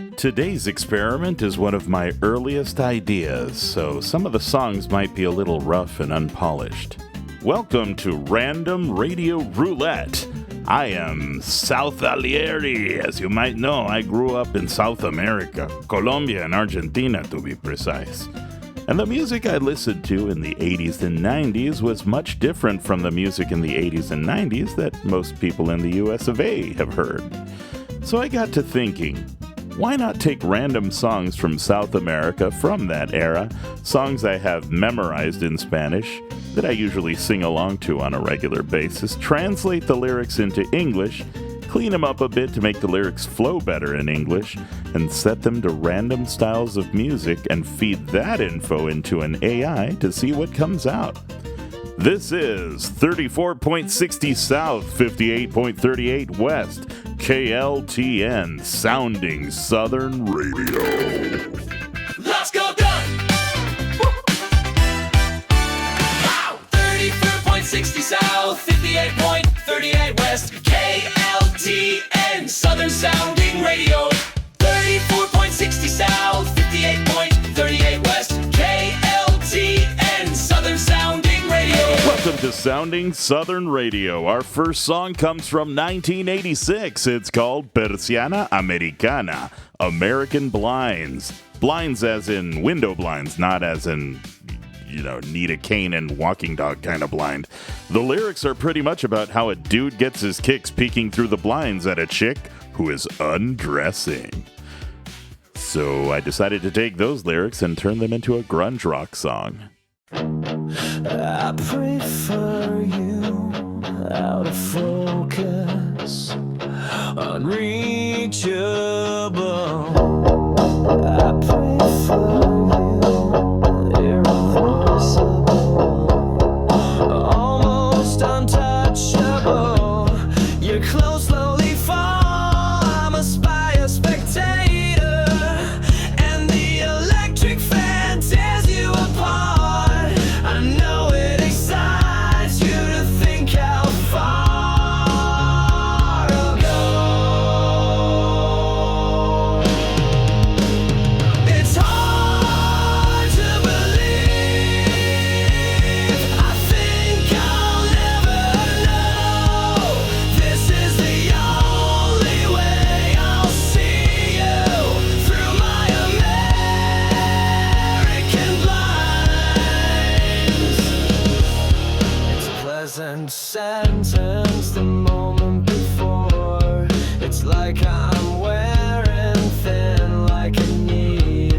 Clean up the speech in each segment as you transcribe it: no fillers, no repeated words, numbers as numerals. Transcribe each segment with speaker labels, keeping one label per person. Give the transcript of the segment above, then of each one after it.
Speaker 1: Today's experiment is one of my earliest ideas, so some of the songs might be a little rough and unpolished. Welcome to Random Radio Roulette. I am Southalieri. As you might know, I grew up in South America, Colombia and Argentina to be precise. And the music I listened to in the 80s and 90s was much different from the music in the 80s and 90s that most people in the US of A have heard. So I got to thinking, why not take random songs from South America from that era, songs I have memorized in Spanish, that I usually sing along to on a regular basis, translate the lyrics into English, clean them up a bit to make the lyrics flow better in English, and set them to random styles of music and feed that info into an AI to see what comes out. This is 34.60 South, 58.38 West, KLTN, sounding Southern Radio.
Speaker 2: Let's go done! Wow! 34.60 South, 58.38 West, KLTN, Southern sounding radio. 34.60 South, 58.38 West, KLTN, Southern sounding radio.
Speaker 1: Welcome to Sounding Southern Radio. Our first song comes from 1986. It's called Persiana, americana, American blinds. Blinds as in window blinds, not as in, need a cane and walking dog kind of blind. The lyrics are pretty much about how a dude gets his kicks peeking through the blinds at a chick who is undressing. So I decided to take those lyrics and turn them into a grunge rock song.
Speaker 3: I prefer you out of focus, unreachable. I prefer you irreversible, almost untouchable. You're close, slowly fall. I'm a spy, a spectator, and the electric fan tears you apart. I know it excites you to think how far I'll go. It's hard to believe. I think I'll never know. This is the only way I'll see you through my American blinds. It's a pleasant sentence the moment before. It's like I'm wearing thin, like a need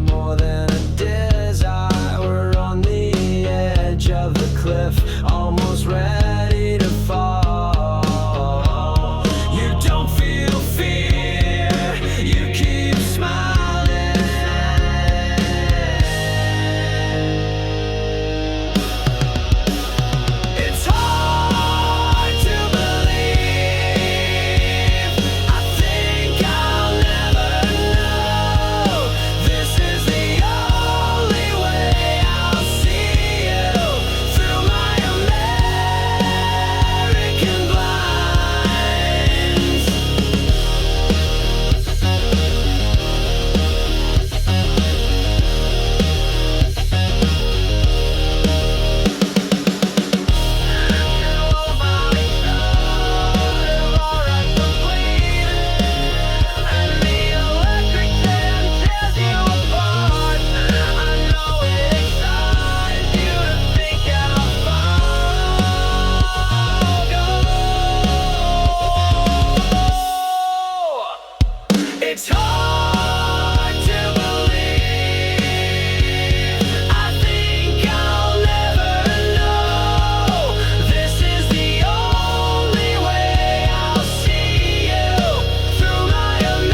Speaker 3: more than a desire. We're on the edge of the cliff, almost ready to fall. You don't feel fear, you keep smiling. It's hard to believe. I think I'll never know. This is the only way I'll see you through my American blinds. It's hard to believe. I think I'll never know. This is the only way I'll see you through my American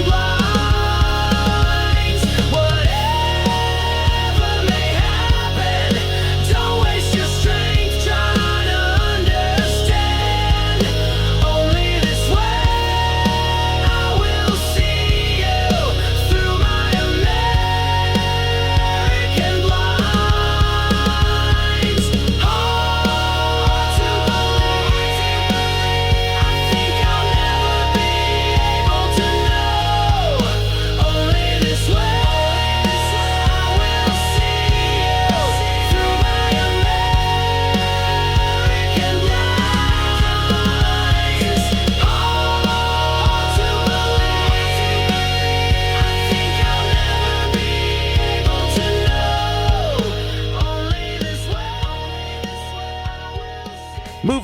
Speaker 3: blinds. Whatever may happen, don't waste your strength trying to understand. Only this way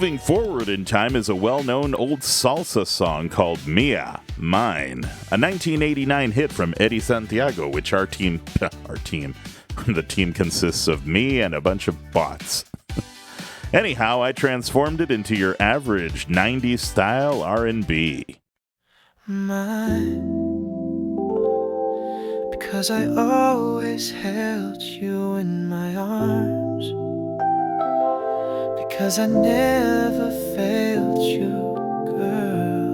Speaker 1: Moving forward in time is a well-known old salsa song called Mia, Mine, a 1989 hit from Eddie Santiago, which the team consists of me and a bunch of bots. Anyhow, I transformed it into your average 90s style R&B.
Speaker 3: Mine, because I always held you in my arms, because I never failed you, girl.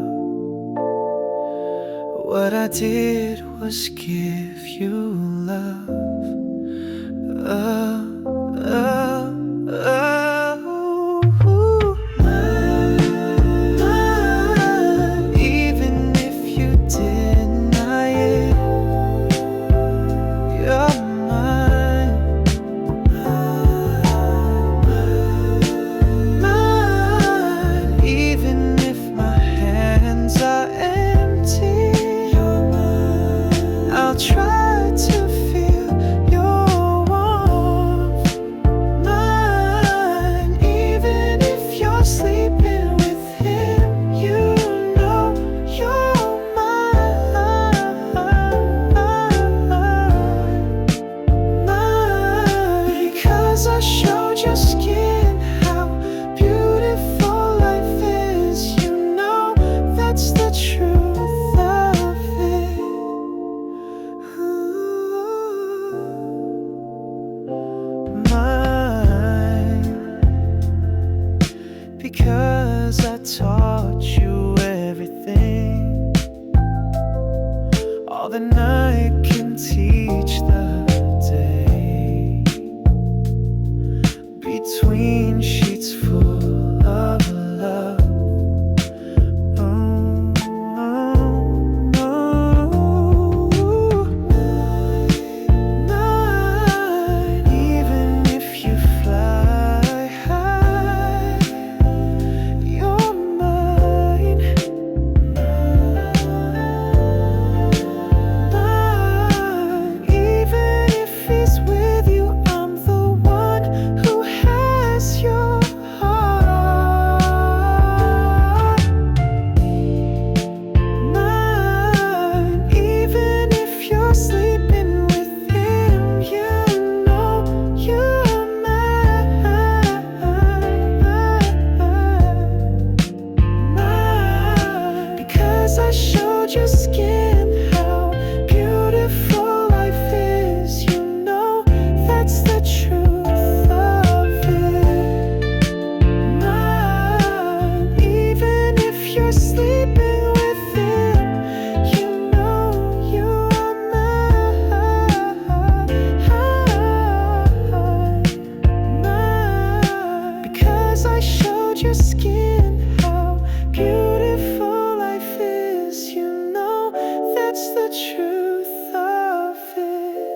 Speaker 3: What I did was give you love. Even if you deny it, you're mine. Even if my hands are empty, I'll try to feel your warmth. Mine, even if you're sleeping with him, you know you're mine. Mine, because I showed your skin how beautiful life is. You know that's the truth of it. Mine, because I taught you everything, all the night can teach the day. Between sheets full of love. Oh, oh, oh. Mine, even if you fly high, you're mine. Mine, even if he's with you, I'm the one who has your heart. Mine, even if you're sleeping with him, you know you're mine. Mine, because I showed your skin how beautiful life is. You know that's the truth of it. Mine, even if you're sleeping with him, you know you're mine. Mine, because I showed your skin how beautiful life is. You know that's the truth of it.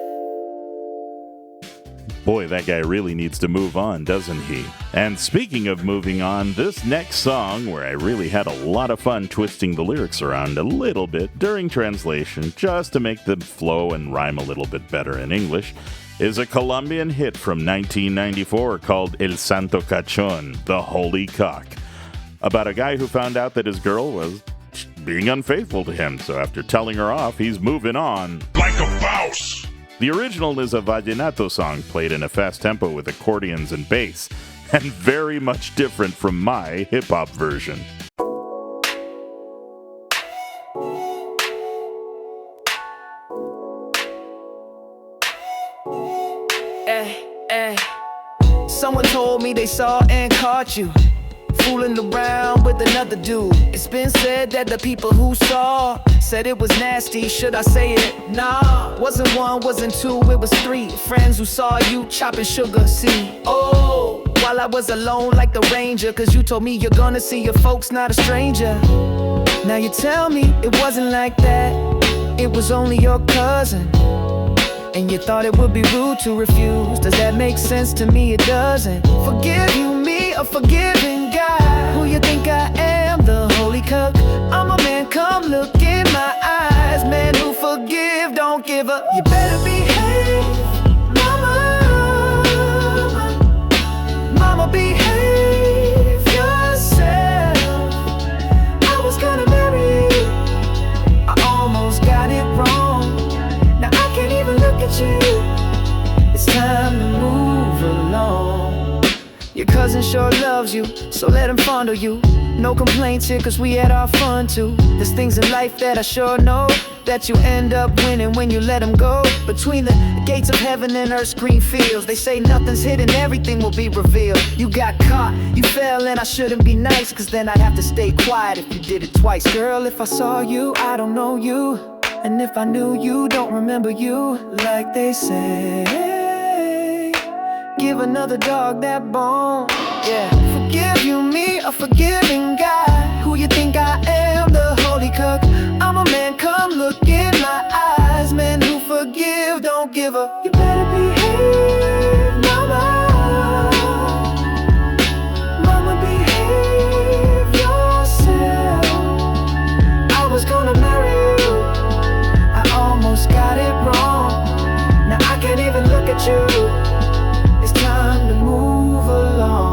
Speaker 1: Boy, that guy really needs to move on, doesn't he? And speaking of moving on, this next song, where I really had a lot of fun twisting the lyrics around a little bit during translation, just to make them flow and rhyme a little bit better in English, is a Colombian hit from 1994 called El Santo Cachon, the Holy Cock, about a guy who found out that his girl was being unfaithful to him, so after telling her off, he's moving on.
Speaker 4: Like a mouse.
Speaker 1: The original is a vallenato song played in a fast tempo with accordions and bass, and very much different from my hip-hop version.
Speaker 3: Someone told me they saw and caught you fooling around with another dude. It's been said that the people who saw said it was nasty. Should I say it? Nah. Wasn't one, wasn't two, it was three friends who saw you chopping sugar. See, oh, while I was alone like the ranger, cause you told me you're gonna see your folks, not a stranger. Now you tell me it wasn't like that, it was only your cousin. And you thought it would be rude to refuse. Does that make sense? To me it doesn't. Forgive you, me, a forgiving guy. Who you think I am, the holy cook? I'm a man, come look in my eyes. Man who forgive, don't give up. You better behave, mama. Mama, behave yourself. and sure loves you, so let him fondle you. No complaints here cause we had our fun too. There's things in life that I sure know that you end up winning when you let them go. Between the gates of heaven and earth's green fields, they say nothing's hidden, everything will be revealed. You got caught, you fell, and I shouldn't be nice, cause then I'd have to stay quiet if you did it twice. Girl, if I saw you, I don't know you, and if I knew you, don't remember you. Like they say, give another dog that bone. Yeah, forgive you me, a forgiving guy. Who you think I am, the holy cook? I'm a man, come look in my eyes. Men who forgive, don't give up. You better behave, mama. Mama, behave yourself. I was gonna marry you, I almost got it wrong. Now I can't even look at you. It's time to move along.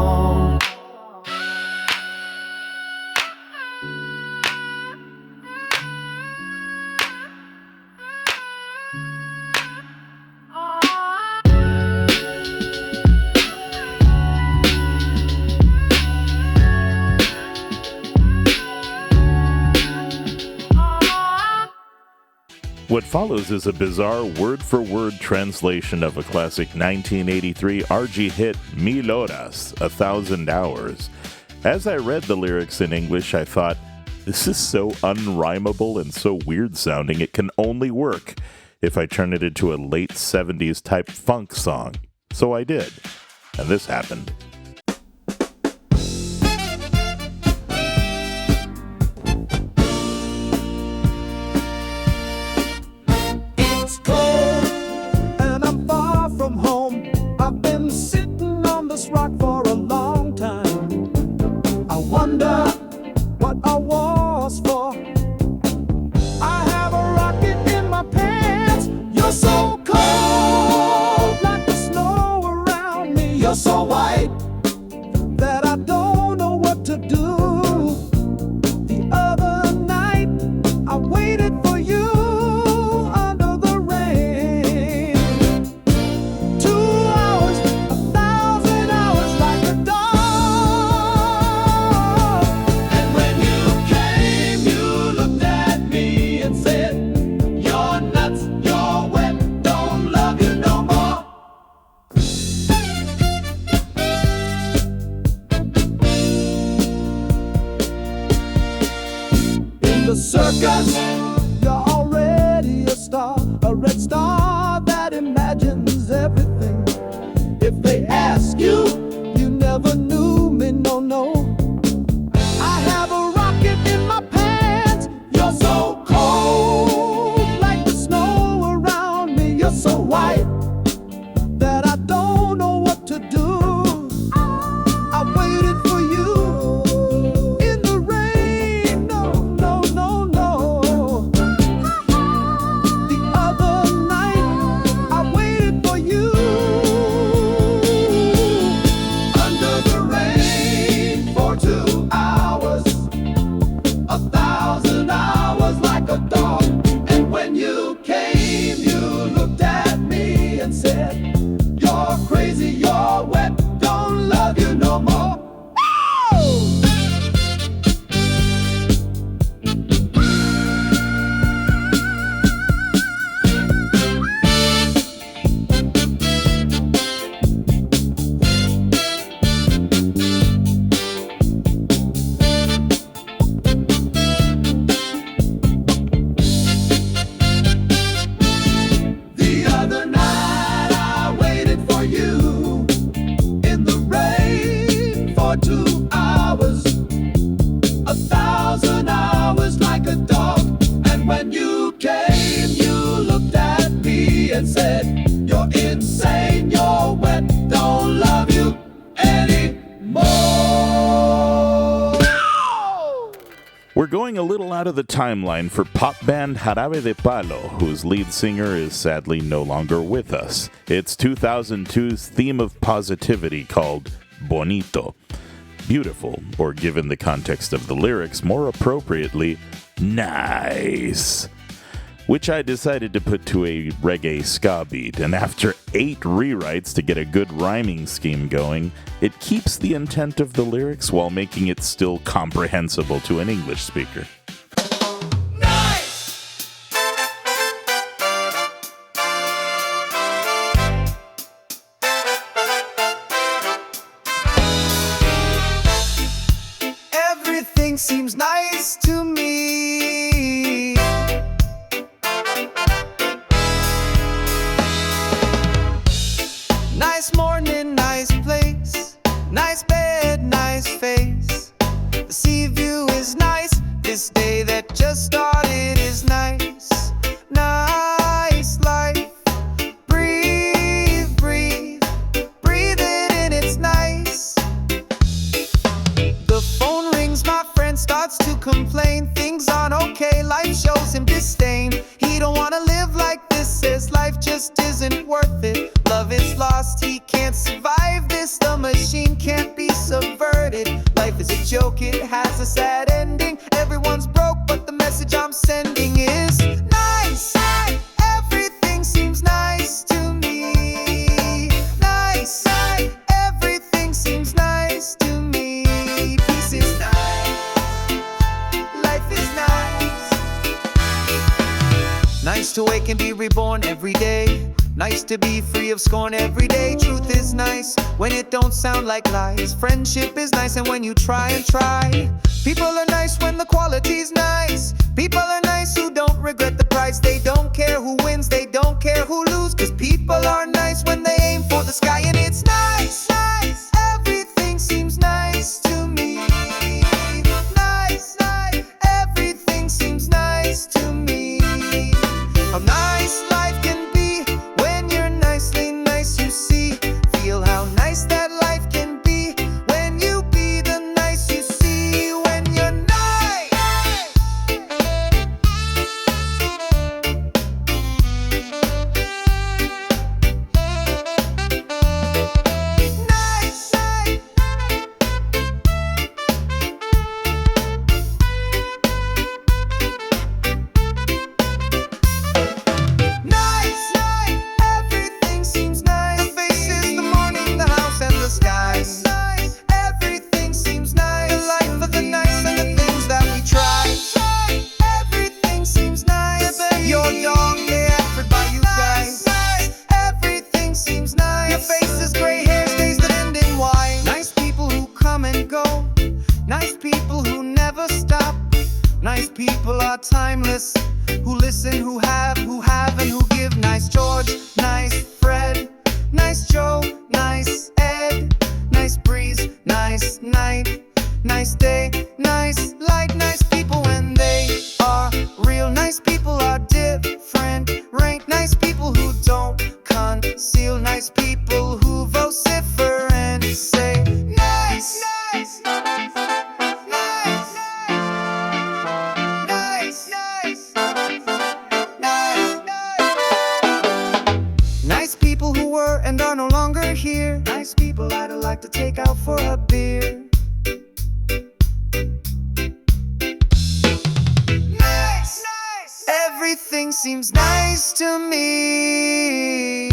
Speaker 1: What follows is a bizarre word-for-word translation of a classic 1983 RG hit, 1000 horas, 1,000 hours. As I read the lyrics in English, I thought, this is so unrhymable and so weird-sounding, it can only work if I turn it into a late 70s type funk song. So I did, and this happened.
Speaker 4: So white that I don't know what to do. The other night I waited for you under the rain. 2 hours, 1,000 hours like a dog. And when you came, you looked at me and said, you're nuts, you're wet, don't love you no more. The circus, you're already a star, a red star that imagines everything. If they ask you, you never knew me, no, no. I have a rocket in my pants, you're so cold, like the snow around me. You're so white that I don't know what to do. I waited for you. And said, you're insane, you're wet, don't love you anymore.
Speaker 1: We're going a little out of the timeline for pop band Jarabe de Palo, whose lead singer is sadly no longer with us. It's 2002's theme of positivity called Bonito. Beautiful, or given the context of the lyrics, more appropriately, nice. which I decided to put to a reggae ska beat, and after 8 rewrites to get a good rhyming scheme going, it keeps the intent of the lyrics while making it still comprehensible to an English speaker.
Speaker 3: Everything seems nice to me. Nice morning, nice place, nice bed, nice face. The sea view is nice. This day that just started is nice. Nice life. Breathe, breathe, breathe it in, it's nice. The phone rings, my friend starts to complain. Things aren't okay, life shows him disdain. He don't wanna live like this, says life just isn't worth it. Love is lost, he can't survive this. The machine can't be subverted. Life is a joke, it has a sad ending. Everyone's broke, but the message I'm sending is nice. Everything seems nice to me. Nice. Everything seems nice to me. Peace is nice. Life is nice. Nice to wake and be reborn every day. Nice to be free of scorn every day. Truth is nice when it don't sound like lies. Friendship is nice and when you try and try. People are nice when the quality's nice. People are nice who don't regret the price. They don't care who wins, they don't care who loses. Cause people are nice when they aim for the sky. And it's nice. Everything seems nice to me. Nice. Everything seems nice to me. How nice life can be when you're nicely nice, you see. Feel how nice that life can be when you be the nice you see. When you're nice. Nice. Nice. Everything seems nice. The faces, the morning, the house, and the sky. Everything seems nice. The life of the nice and the things that we try. Everything seems nice. Your dog, they offered by you guys. Everything seems nice. Your face is gray hair, stays that end in white. Nice people who come and go. Nice people who never stop. Nice people are timeless. Who listen, who have, and who give. Nice George, nice Fred, nice Joe, nice Ed, nice breeze, nice night, nice day, nice light. Nice people when they are real. Nice people are different. Rank nice people who don't conceal. Nice people who vocifera and say nice. Nice. Nice people who were and are no longer here. Nice people I'd like to take out for a beer. Nice. Everything seems nice to me.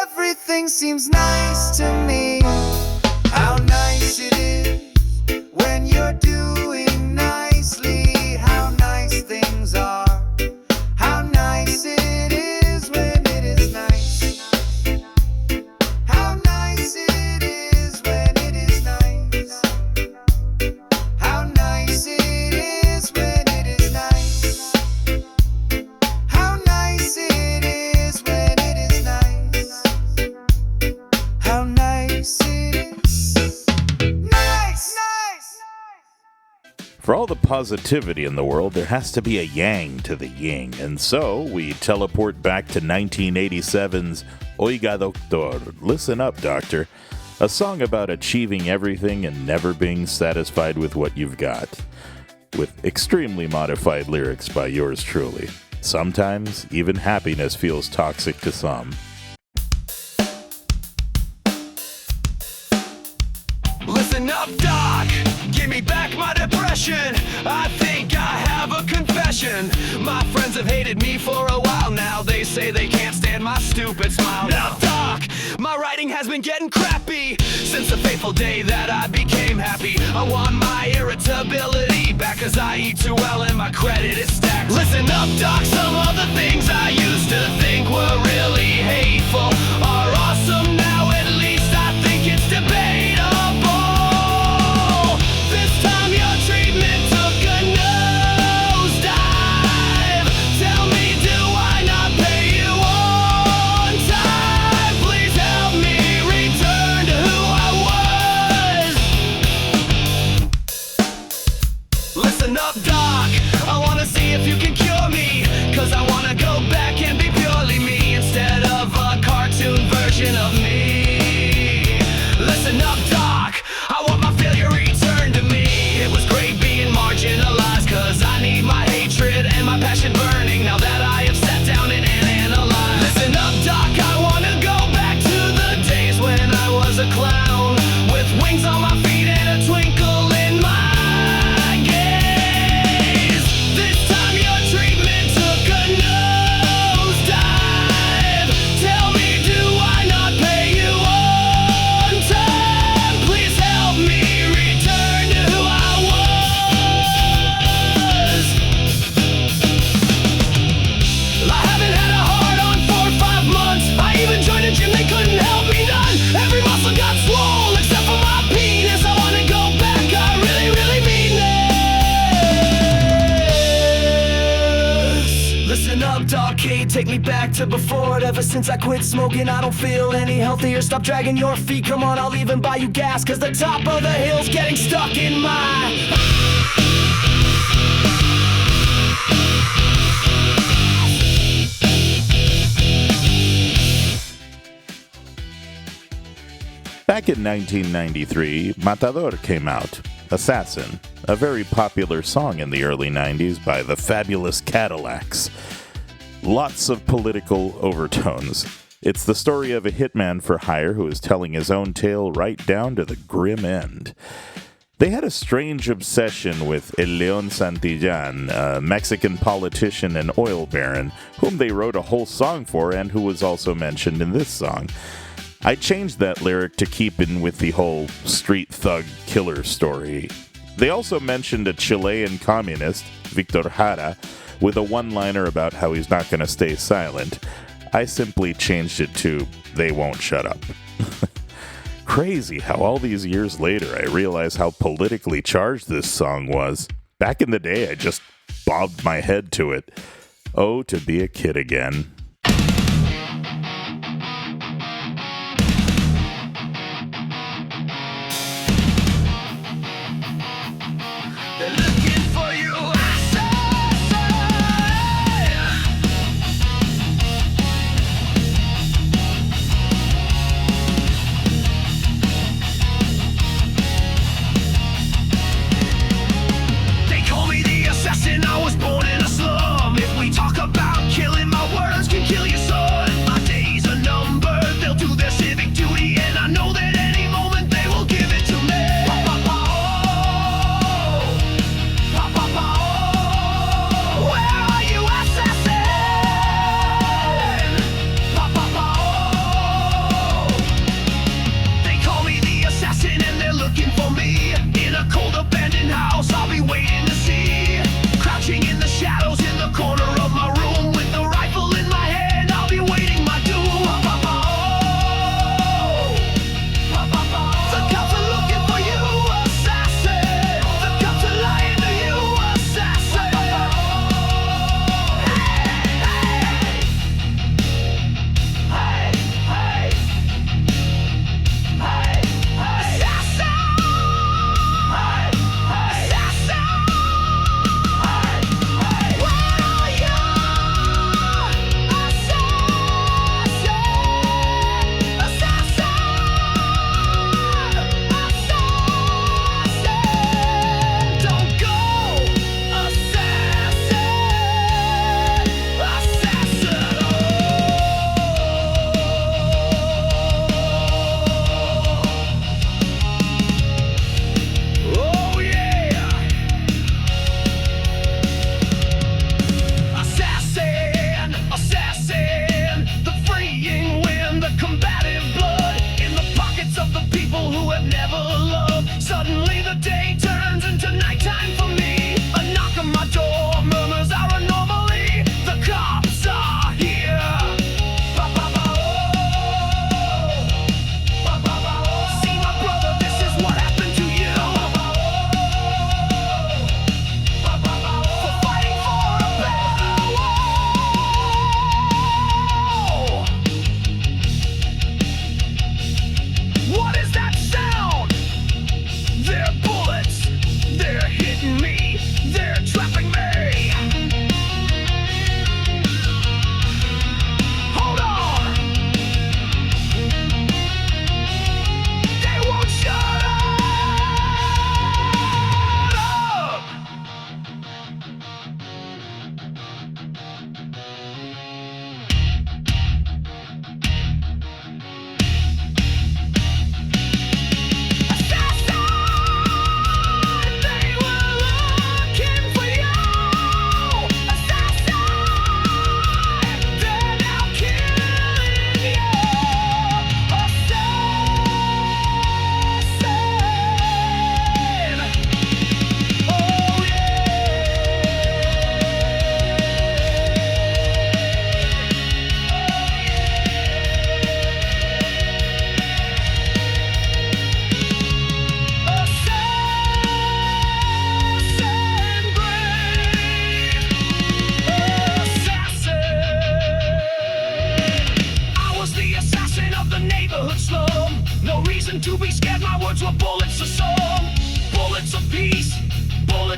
Speaker 3: Everything seems nice to me. How nice it is when you're doing nicely. How nice things are. How nice it is when it is nice. How nice it is when it is nice. How nice it is when it is nice. How nice it is when it is nice. How nice it is. Nice.
Speaker 1: For all the positivity in the world, there has to be a yang to the yin, and so we teleport back to 1987's Oiga Doctor, Listen Up Doctor, a song about achieving everything and never being satisfied with what you've got, with extremely modified lyrics by yours truly. Sometimes, even happiness feels toxic to some.
Speaker 2: Listen up, Doc. Give me back my depression. I think I have a confession. My friends have hated me for a while now. They say they can't stand my stupid smile. Now, Doc, my writing has been getting crappy since the fateful day that I became happy. I want my irritability back, cause I eat too well and my credit is stacked. Listen up, Doc, some of the things I used to think were really hateful are awesome now. At least I think it's debatable. This time your treatment took a nosedive. Tell me, do I not pay you on time? Please help me return to who I was. Listen up, Doc, I wanna see if you can cure me, cause I wanna go back and be purely me instead of a cartoon version of me. Listen up, Doc, I want my failure returned to me. It was great being marginalized, cause I need my hatred and my passion burning now that I have sat down and analyzed. Listen up, Doc, I wanna go back to the days when I was a clown with wings on my feet and a twinkle in my gaze. This time your treatment took a nosedive. Tell me, do I not pay you on time? Please help me return to who I was. I haven't had a hard on for 5 months. I even joined a gym, they couldn't help me none. Every muscle got swole except for my penis. I wanna go back, I really, really mean this. Listen up, Doc, K, take me back to before it. Ever since I quit smoking, I don't feel any healthier. Stop dragging your feet, come on, I'll even buy you gas, cause the top of the hill's getting stuck in my...
Speaker 1: Back in 1993, Matador came out, Assassin, a very popular song in the early 90s by the Fabulous Cadillacs. Lots of political overtones. It's the story of a hitman for hire who is telling his own tale right down to the grim end. They had a strange obsession with El León Santillán, a Mexican politician and oil baron, whom they wrote a whole song for and who was also mentioned in this song. I changed that lyric to keep in with the whole street thug killer story. They also mentioned a Chilean communist, Victor Jara, with a one-liner about how he's not going to stay silent. I simply changed it to, they won't shut up. Crazy how all these years later I realize how politically charged this song was. Back in the day, I just bobbed my head to it. Oh, to be a kid again.
Speaker 2: They're looking for you, They call me the assassin, I was born in a slum. If we talk about killing, my words can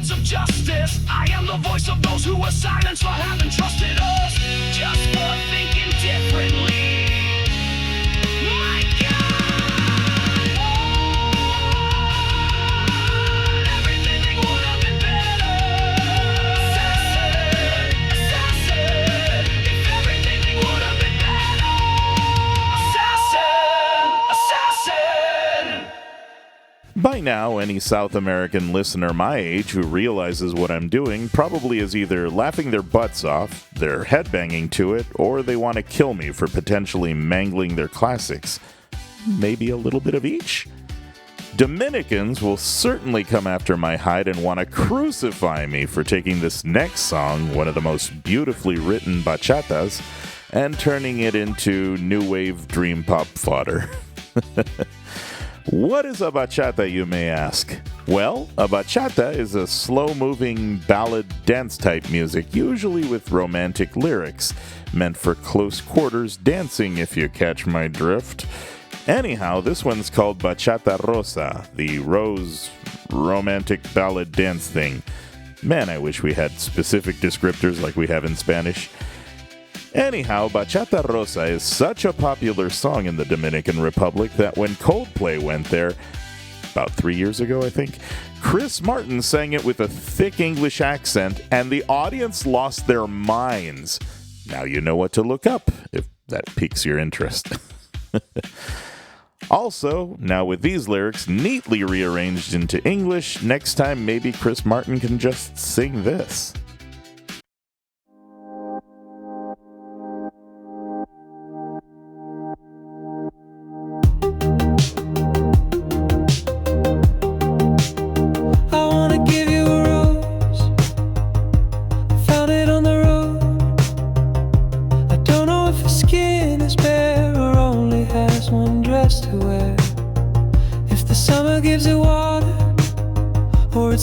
Speaker 2: sense of justice. I am the voice of those who were silenced for having trusted us, just for thinking differently. My God, everything would have been better. Assassin, assassin, if everything would have been better. Assassin, assassin.
Speaker 1: By now, any South American listener my age who realizes what I'm doing probably is either laughing their butts off, they're headbanging to it, or they want to kill me for potentially mangling their classics. Maybe a little bit of each? Dominicans will certainly come after my hide and want to crucify me for taking this next song, one of the most beautifully written bachatas, and turning it into new wave dream pop fodder. What is a bachata, you may ask? Well, a bachata is a slow-moving ballad dance-type music, usually with romantic lyrics, meant for close-quarters dancing, if you catch my drift. Anyhow, this one's called Bachata Rosa, the rose romantic ballad dance thing. Man, I wish we had specific descriptors like we have in Spanish. Anyhow, Bachata Rosa is such a popular song in the Dominican Republic that when Coldplay went there, about 3 years ago, I think, Chris Martin sang it with a thick English accent, and the audience lost their minds. Now you know what to look up, if that piques your interest. Also, now with these lyrics neatly rearranged into English, next time maybe Chris Martin can just sing this.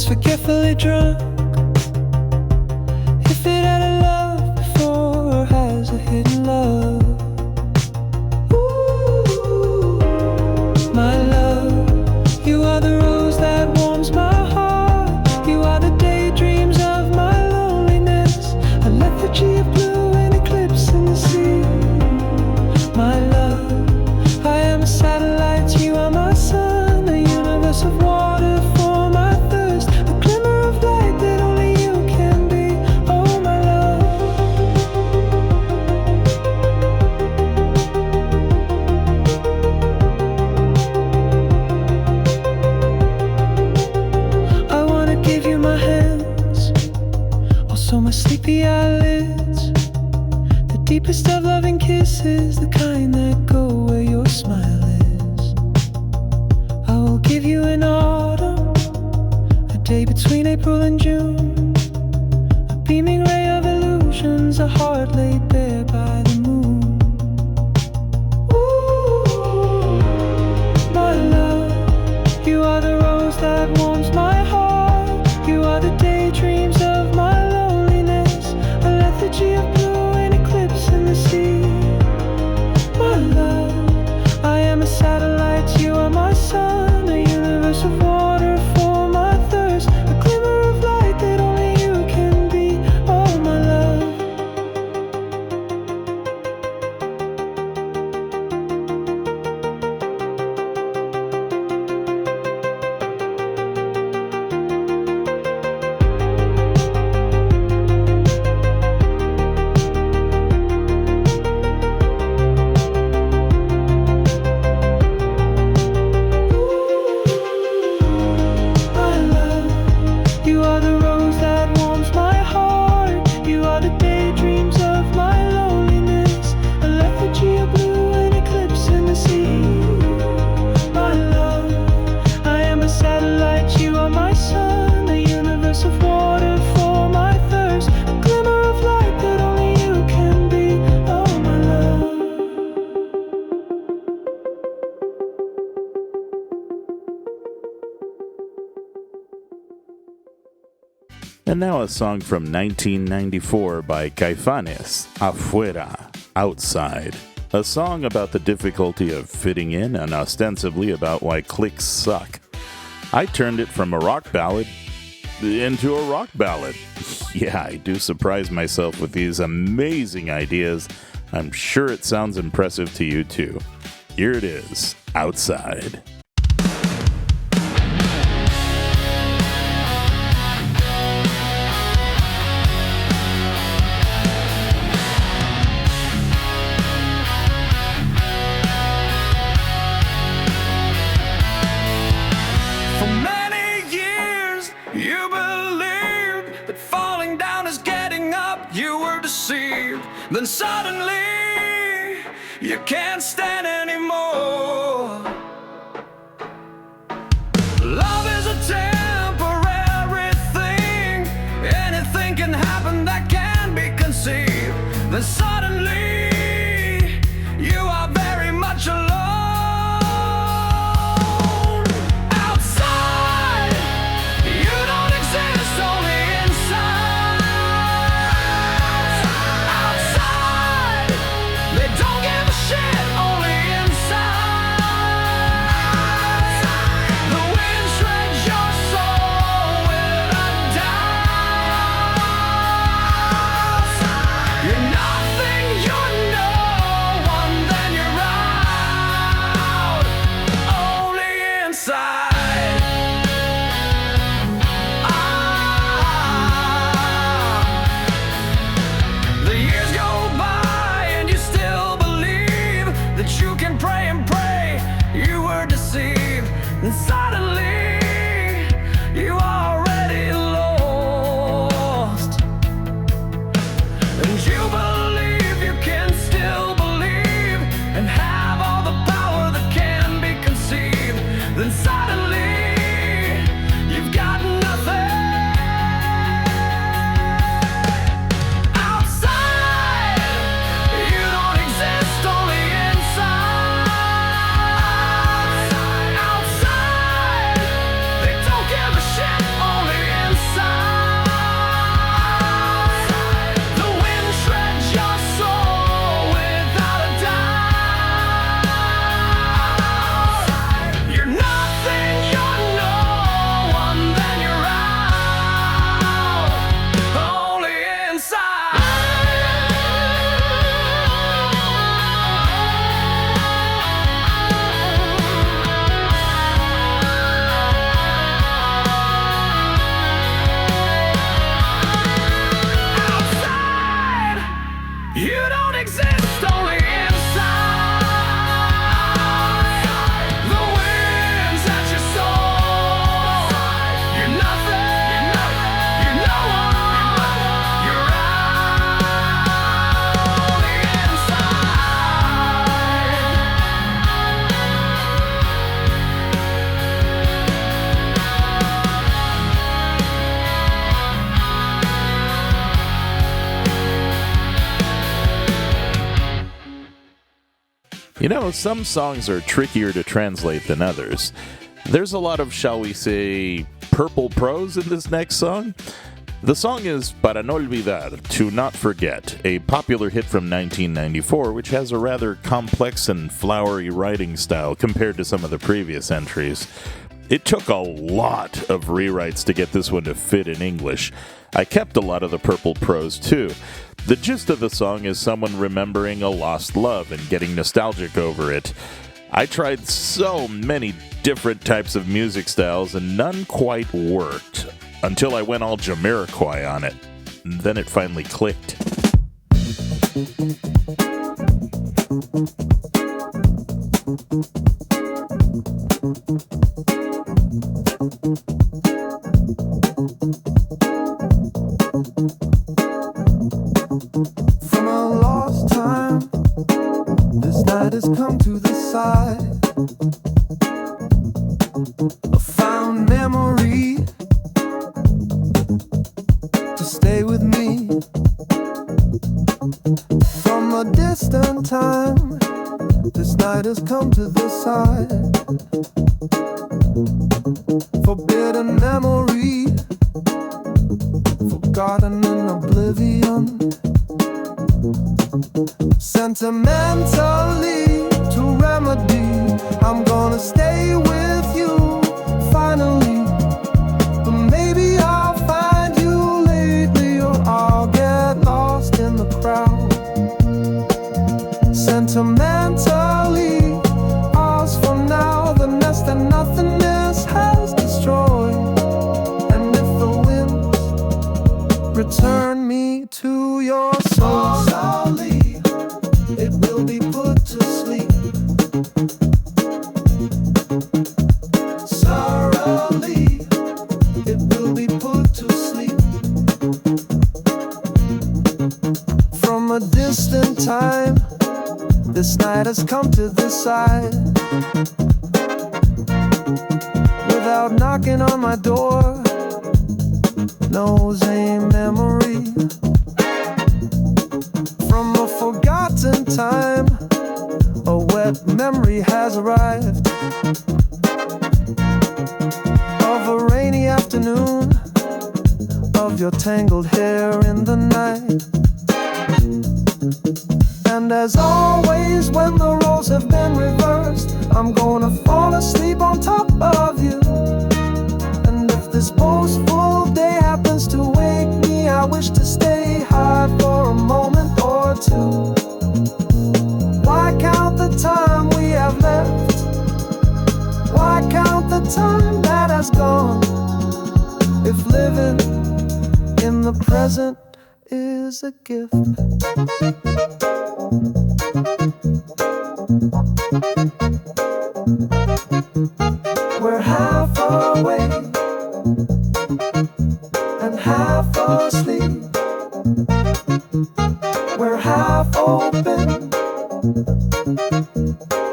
Speaker 3: Forgetfully drunk. If it had a love before or has a hidden love. Ooh, my love, you are the rose that warms my heart. You are the daydreams of my loneliness, a lethargy of blue and eclipse in the sea. My love, I am a satellite, you are my sun, a universe of water for my thirst. Sleepy eyelids, the deepest of loving kisses, the kind that go where your smile is. I will give you an autumn, a day between April and June, a beaming ray of illusions, a heart laid bare by the moon. Ooh, my love, you are the rose that warms my heart. You are the daydreams of my of blue and eclipse in the sea. My love, I am a satellite, you are my sun, a universe of water for my thirst, a glimmer of light that only you can be. Oh, my love.
Speaker 1: And now a song from 1994 by Caifanes, Afuera, Outside. A song about the difficulty of fitting in and ostensibly about why cliques suck. I turned it from a rock ballad into a rock ballad. Yeah, I do surprise myself with these amazing ideas. I'm sure it sounds impressive to you too. Here it is, Outside.
Speaker 2: Then suddenly you can't stand anymore. Love is a temporary thing. Anything can happen that can be conceived. Then suddenly you are very much alone. Outside, you don't exist, only inside. And suddenly, you are already lost. And you believe you can still believe and have all the power that can be conceived. Then suddenly, you've got nothing. Outside, you don't exist, only inside.
Speaker 1: You know, some songs are trickier to translate than others. There's a lot of, shall we say, purple prose in this next song. The song is Para no olvidar, To Not Forget, a popular hit from 1994, which has a rather complex and flowery writing style compared to some of the previous entries. It took a lot of rewrites to get this one to fit in English. I kept a lot of the purple prose too. The gist of the song is someone remembering a lost love and getting nostalgic over it. I tried so many different types of music styles and none quite worked, until I went all Jamiroquai on it. And then it finally clicked.
Speaker 4: From a lost time, this night has come to the side. A found memory to stay with me. From a distant time, this night has come to the side. Forbidden memory, forgotten in oblivion. Sentimentally to remedy, I'm gonna stay with you finally, but maybe I'll
Speaker 3: into your soul. Slowly, it will be put to sleep. Sorrowly, it will be put to sleep. From a distant time, this night has come to this side. Without knocking on my door, knows a memory. From a forgotten time, a wet memory has arrived. Of a rainy afternoon, of your tangled hair in the night. And as always, when the roles have been reversed, I'm gonna fall asleep on top of you. And if this boastful day happens to wake me, I wish to stay hard for a moment or two. Why count the time we have left? Why count the time that has gone? If living in the present is a gift. We're half awake and half asleep. We're half open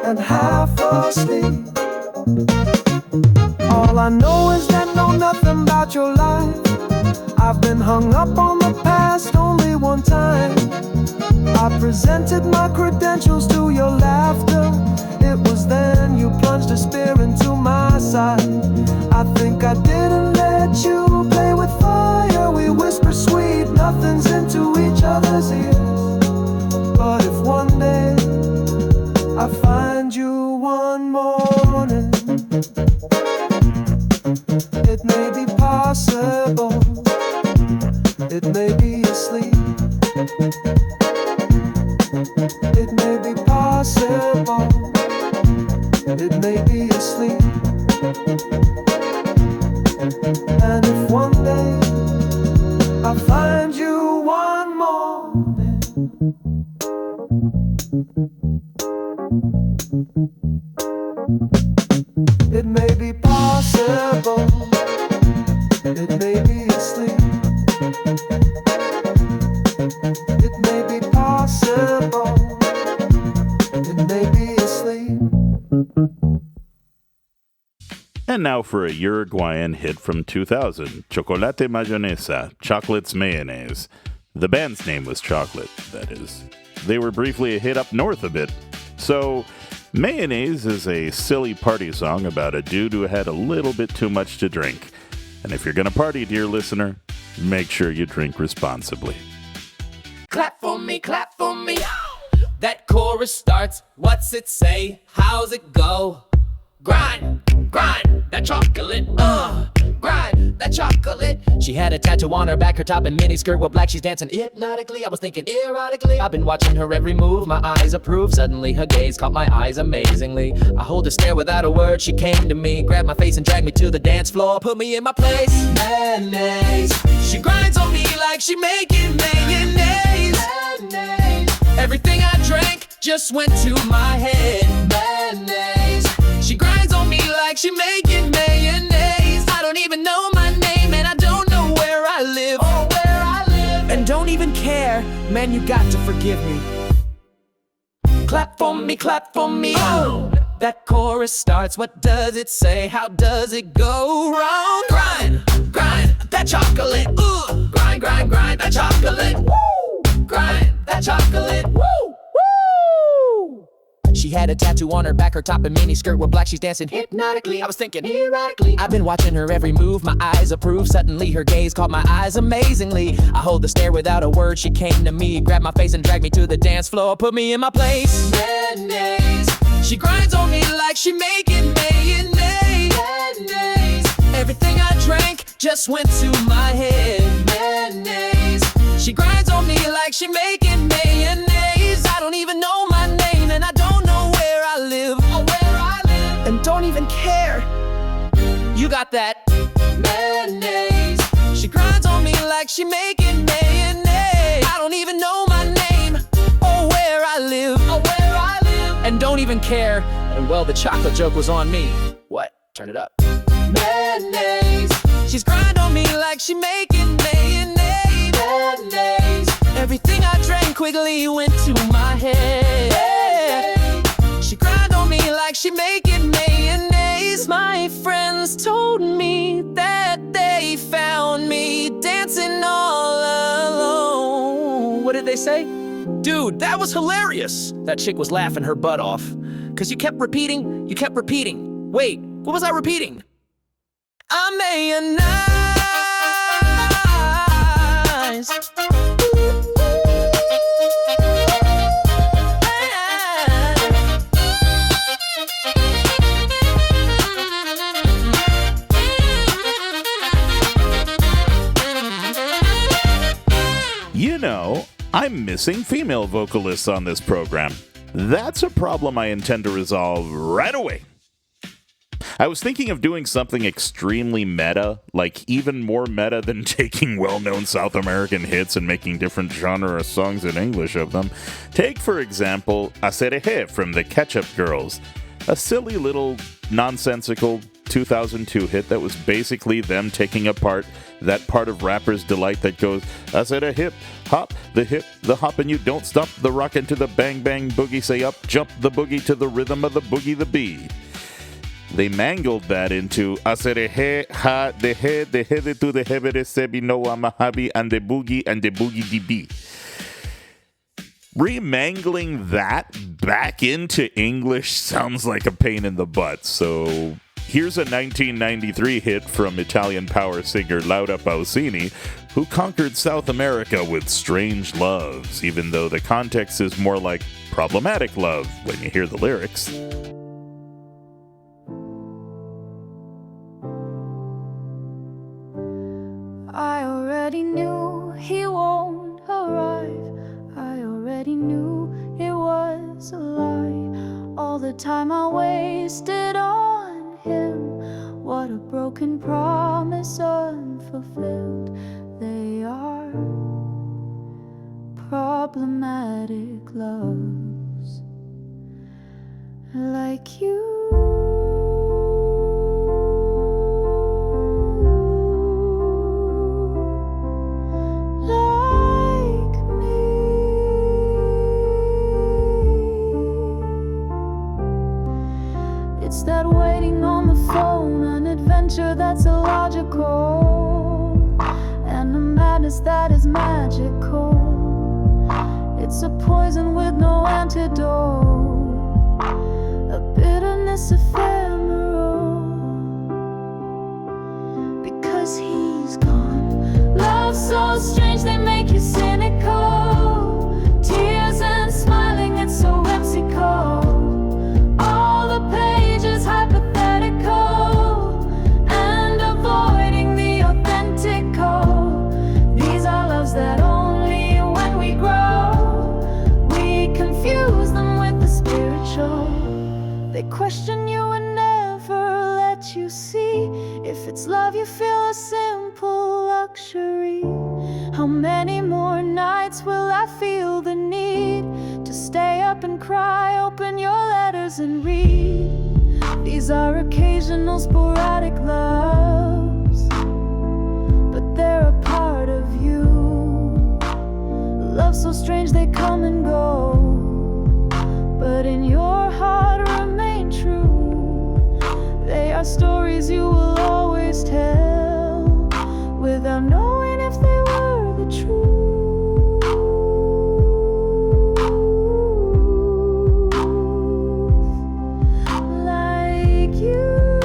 Speaker 3: and half asleep. All I know is that know nothing about your life. I've been hung up on the past only one time. I presented my credentials to your laughter. It was then you plunged a spear into my side. I think I didn't let you play with fire. We whisper sweet nothings into each other's ears. But if one day I find you one morning, it may be possible, it may be asleep. It may be possible, it may be asleep. And if one day I find you one morning, it may be possible, it may be asleep. It may be possible, it may be asleep.
Speaker 1: And now for a Uruguayan hit from 2000, Chocolate Mayonesa, Chocolate's Mayonnaise. The band's name was Chocolate, that is. They were briefly a hit up north a bit. So, Mayonnaise is a silly party song about a dude who had a little bit too much to drink. And if you're gonna party, dear listener, make sure you drink responsibly.
Speaker 2: Clap for me, clap for me. That chorus starts, what's it say? How's it go? Grind, grind, that chocolate, grind, that chocolate. She had a tattoo on her back, her top and mini skirt were black. She's dancing hypnotically, I was thinking erotically. I've been watching her every move, my eyes approve. Suddenly her gaze caught my eyes amazingly. I hold her stare without a word, she came to me, grabbed my face and dragged me to the dance floor, put me in my place. Mayonnaise, she grinds on me like she making mayonnaise. Mayonnaise, everything I drank just went to my head. Mayonnaise, she grinds on me like she making mayonnaise. I don't even know my name and I don't know where I live. Oh, where I live. And don't even care, man, you got to forgive me. Clap for me, clap for me. Oh, that chorus starts, what does it say? How does it go wrong? Grind, grind, that chocolate. Grind, grind, grind, that chocolate. Woo! Grind, that chocolate. Woo! She had a tattoo on her back, her top and mini skirt were black. She's dancing hypnotically, I was thinking erotically. I've been watching her every move, my eyes approve. Suddenly her gaze caught my eyes amazingly. I hold the stare without a word, she came to me, grabbed my face and dragged me to the dance floor, put me in my place. Mayonnaise, she grinds on me like she making mayonnaise. Mayonnaise, everything I drank just went to my head. Mayonnaise, she grinds on me like she making mayonnaise. I don't even know my name and I don't know where I live. Oh, where I live. And don't even care. You got that mayonnaise. She grinds on me like she making mayonnaise. I don't even
Speaker 5: even care. And well, the chocolate joke was on me. What? Turn it up. Mayonnaise. She's grind on me like she making mayonnaise. Mayonnaise. Everything I drank quickly went to my head. She grind on me like she making mayonnaise. My friends told me that they found me dancing all alone. What did they say? Dude, that was hilarious. That chick was laughing her butt off. Cause you kept repeating. Wait, what was I repeating? I'm mayonnaise.
Speaker 1: You know, I'm missing female vocalists on this program. That's a problem I intend to resolve right away. I was thinking of doing something extremely meta, like even more meta than taking well-known South American hits and making different genre songs in English of them. Take, for example, Acereje from the Ketchup Girls, a silly little nonsensical 2002 hit that was basically them taking apart that part of Rapper's Delight that goes, Acereje hip, hop, the hop, and you don't stop, the rockin' to the bang bang boogie, say up, jump the boogie to the rhythm of the boogie the bee. They mangled that into Acereje ha deje de tu de hebere sebi no amahabi and the boogie db. Remangling that back into English sounds like a pain in the butt, so here's a 1993 hit from Italian power singer Laura Pausini, who conquered South America with Strange Loves, even though the context is more like problematic love when you hear the lyrics.
Speaker 6: I already knew he won't arrive. I already knew it was a lie. All the time I wasted on him. What a broken promise unfulfilled. They are problematic loves like you. It's that waiting on the phone, an adventure that's illogical, and a madness that is magical. It's a poison with no antidote, a bitterness ephemeral, because he's gone. Love so strange, they make you cynical. Tears and smiling, it's so whimsical. All the pages hypothetical, and avoiding the authentical. These are loves that only when we grow, we confuse them with the spiritual. They question you and never let you see. If it's love you feel a simple luxury. How many more nights will I feel the need to stay up and cry, open your letters and read? These are occasional sporadic loves, but they're a part of you. Love so strange they come and go, but in your heart remain true. They are stories you will always tell, without knowing if they were the truth. Like you.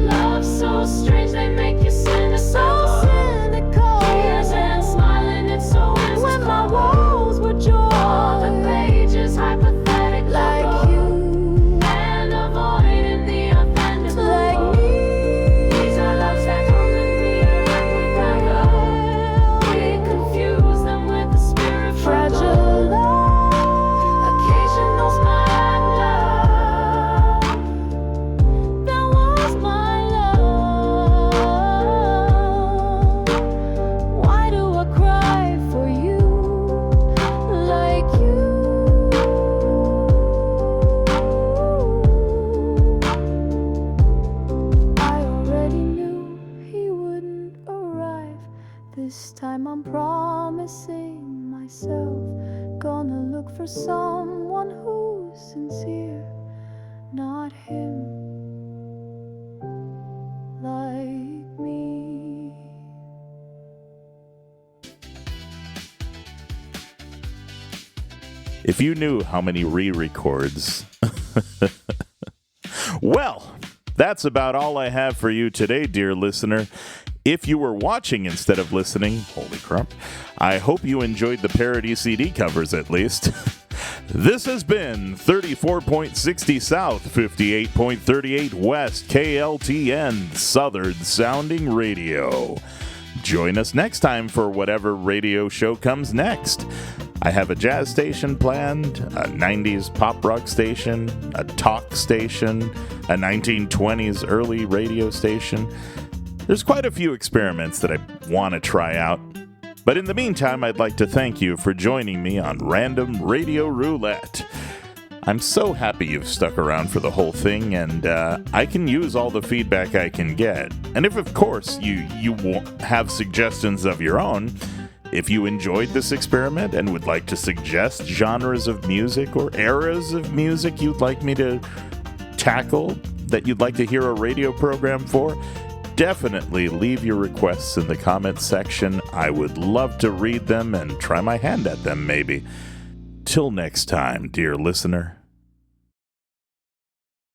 Speaker 6: Love so strange, they make you cynical. So cynical. myself. Gonna look for someone who's sincere, not him, like me.
Speaker 1: If you knew how many re-records. Well, that's about all I have for you today, dear listener. If you were watching instead of listening, holy crap, I hope you enjoyed the parody CD covers at least. This has been 34.60 South, 58.38 West, KLTN, Southern Sounding Radio. Join us next time for whatever radio show comes next. I have a jazz station planned, a 90s pop rock station, a talk station, a 1920s early radio station. There's quite a few experiments that I want to try out. But in the meantime, I'd like to thank you for joining me on Random Radio Roulette. I'm so happy you've stuck around for the whole thing, and I can use all the feedback I can get. And if, of course, you have suggestions of your own, if you enjoyed this experiment and would like to suggest genres of music or eras of music you'd like me to tackle, that you'd like to hear a radio program for, definitely leave your requests in the comments section. I would love to read them and try my hand at them, maybe. Till next time, dear listener.